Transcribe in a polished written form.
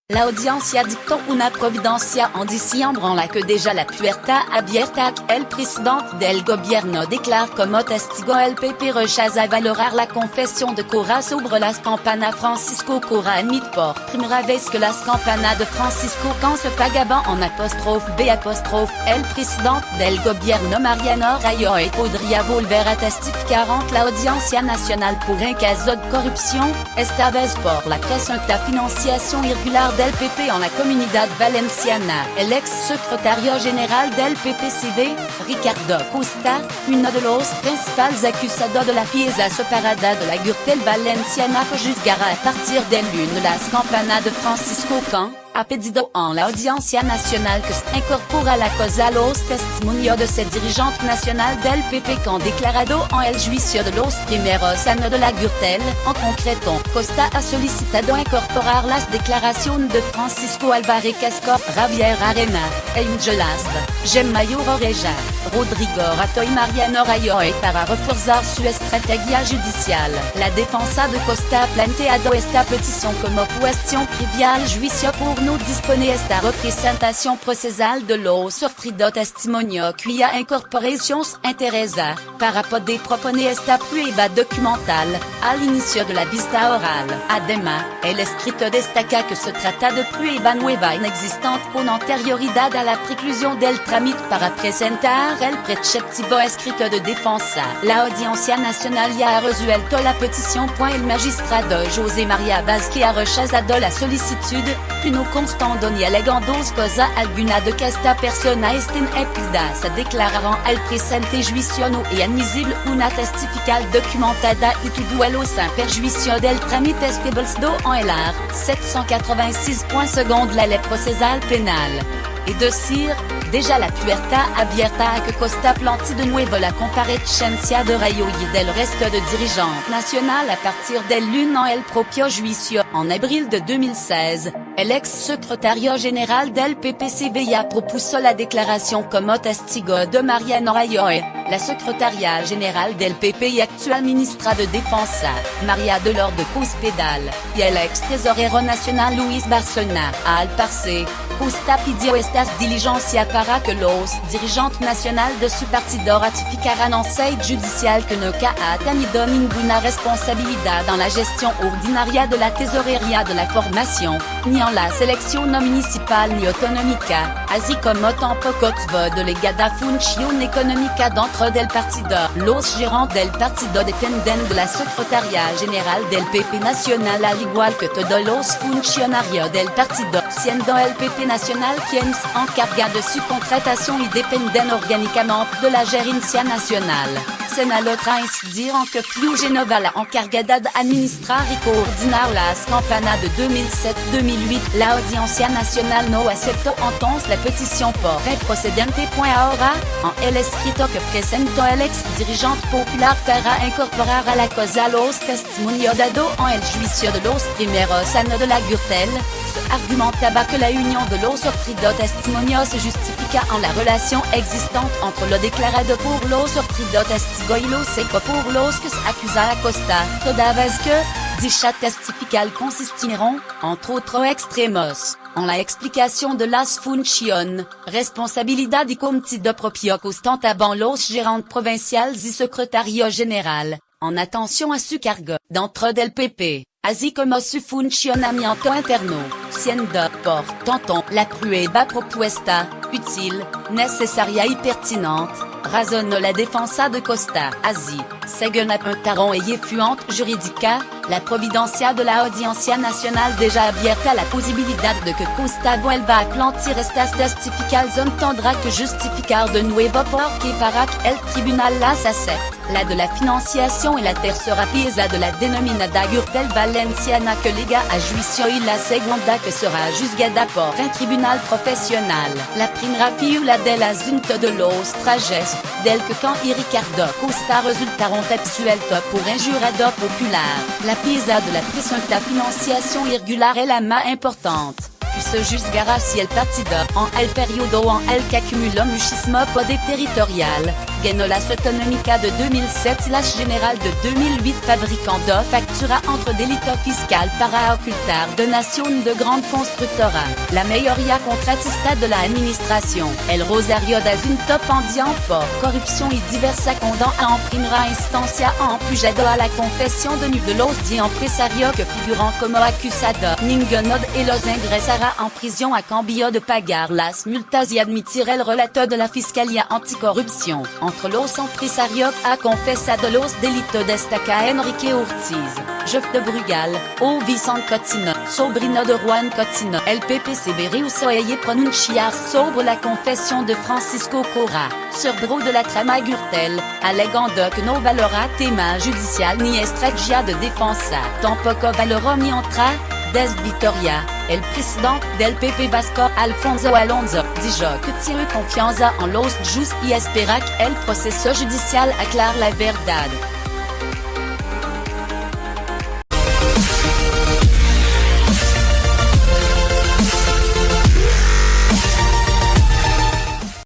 L'audiencia dictó una providencia en diciembre la que deja la puerta abierta. El presidente del gobierno declara como testigo el PP rechaza valorar la confesión de Cora sobre las campanas. Francisco Cora admite por primera vez que las campanas de Francisco Can se pagaban en apóstrofe B apóstrofe. El presidente del gobierno Mariano Rajoy podría volver a testificar ante la Audiencia Nacional por un caso de corrupción, esta vez por la presunta financiación irregular del PP en la Comunidad Valenciana. El ex-secretario general del PPCV, Ricardo Costa, uno de los principales acusados de la pieza separada de la Gürtel Valenciana que juzgará a partir del lunes las campanas de Francisco Can, ha pedido en la Audiencia Nacional que se incorpore a la causa los testimonios de ese dirigente nacional del PP que han declarado en el juicio de los primeros años de la Gürtel. En concreto, Costa ha solicitado incorporar las declaraciones de Francisco Álvarez Cascos, Javier Arena, Angel Asp, Gemma Oreja, Rodrigo Rato y Mariano Rajoy para reforzar su estrategia judicial. La defensa de Costa ha planteado esta petición como cuestión previa al juicio por no dispone esta representación procesal de los sufrido testimonio cuya incorporación interesa, para poder proponer esta prueba documental, al inicio de la vista oral. Además, el escrito destaca que se trata de prueba nueva inexistente con anterioridad a la preclusión del trámite para presentar el preceptivo escrito de defensa. La Audiencia Nacional ya ha resuelto la petición. El magistrado José María Vázquez ha rechazado la solicitud, no constando ni alegando cosa alguna de que esta persona esté impedida se declararon al presente juicio no es admisible una testifical documentada y tu duelo sin perjuicio del trámite establecido en el art. 786. La ley procesal penal. Es decir, deja la puerta abierta a que Costa plante de nuevo la comparecencia de Rajoy y del resto de dirigentes nacional a partir del lunes en el propio juicio. En abril de 2016, el ex-secretario general del PPCV ya propuso la declaración como testigo de Mariano Rajoy, la secretaria general del PP y actual ministra de Defensa, María Dolores Cospedal, y el ex-tesorero nacional Luis Bárcena. Al parecer, Costa pidió estas diligencias para que los dirigentes nacionales de su partido ratificaran en sede judicial que no ha tenido ninguna responsabilidad en la gestión ordinaria de la tesorería de la formación, ni en la selección no municipal ni autonómica, así como tampoco tuvo delegada función económica dentro del partido. Los gerentes del partido dependen de la secretaria general del PP nacional al igual que todos los funcionarios del partido, siendo el PP nacional quien se encarga de su contratación y dependen orgánicamente de la gerencia nacional. Señaló tras incidir en que Flu Genova la encargada de administrar y coordinar las campanas de 2007-2008. La Audiencia Nacional no aceptó entonces la petición por el procedente. Ahora, en el escrito que presentó el ex dirigente popular para incorporar a la causa los testimonios dados en el juicio de los primeros años de la Gürtel, se argumentaba que la unión de los sufridos testimonios se justifica en la relación existante entre lo declarado por los sufridos testigos y lo seco por los que se acusa a Costa, toda vez que dicha testifical consistieron, entre otros extremos, en la explicación de las funciones, responsabilidad y cometido propio que ostentaban los gerentes provinciales y secretario general, en atención a su cargo, dentro del PP, así como su funcionamiento interno, siendo, por tanto, la prueba propuesta, útil, necesaria y pertinente, razonó la defensa de Costa. Así, según apuntaron y fuente jurídica, la providencia de la Audiencia Nacional deja abierta la posibilidad de que Costa vuelva a plantear estas testificales tendrá que justificar de nuevo porque para que el tribunal las acepte, la de la financiación y la tercera pieza de la denominada Gürtel Valenciana que lega a juicio y la segunda que será juzgada por un tribunal profesional. La primera figura del asunto de los trajes, del que Can y Ricardo Costa resultaron absueltos por un jurado popular. La pieza de la presunta financiación irregular es la más importante. Puis se juzgará si el partido, en el periodo en el que acumuló muchísimo poder territorial, en la autonomica de 2007 slash générale de 2008 fabricant de factura entre delito fiscal para ocultar donación de grande constructora. La mayoría contratista de la administración. El Rosario das un top pendiente por corrupción y diversa condena en primera instancia en pujedo a la confesión de los 10 empresarios que figuran como acusados. Ninguno de ellos ingresará en prisión a cambio de pagar las multas y admitir el relato de la Fiscalía Anticorrupción. Entre los empresarios ha confesado los delitos destaca Enrique Ortiz, Jeff de Brugal, o Vicente Cotino, sobrino de Juan Cotino. El PPCB rehusó pronunciar sobre la confesión de Francisco Cora, cerebro de la trama Gürtel, alegando que no valora tema judicial ni estrategia de defensa. Tampoco valoró mientras des Vitoria, el presidente del PP Vasco Alfonso Alonso, dijo que tiene confianza en los jueces y espera que el proceso judicial aclare la verdad.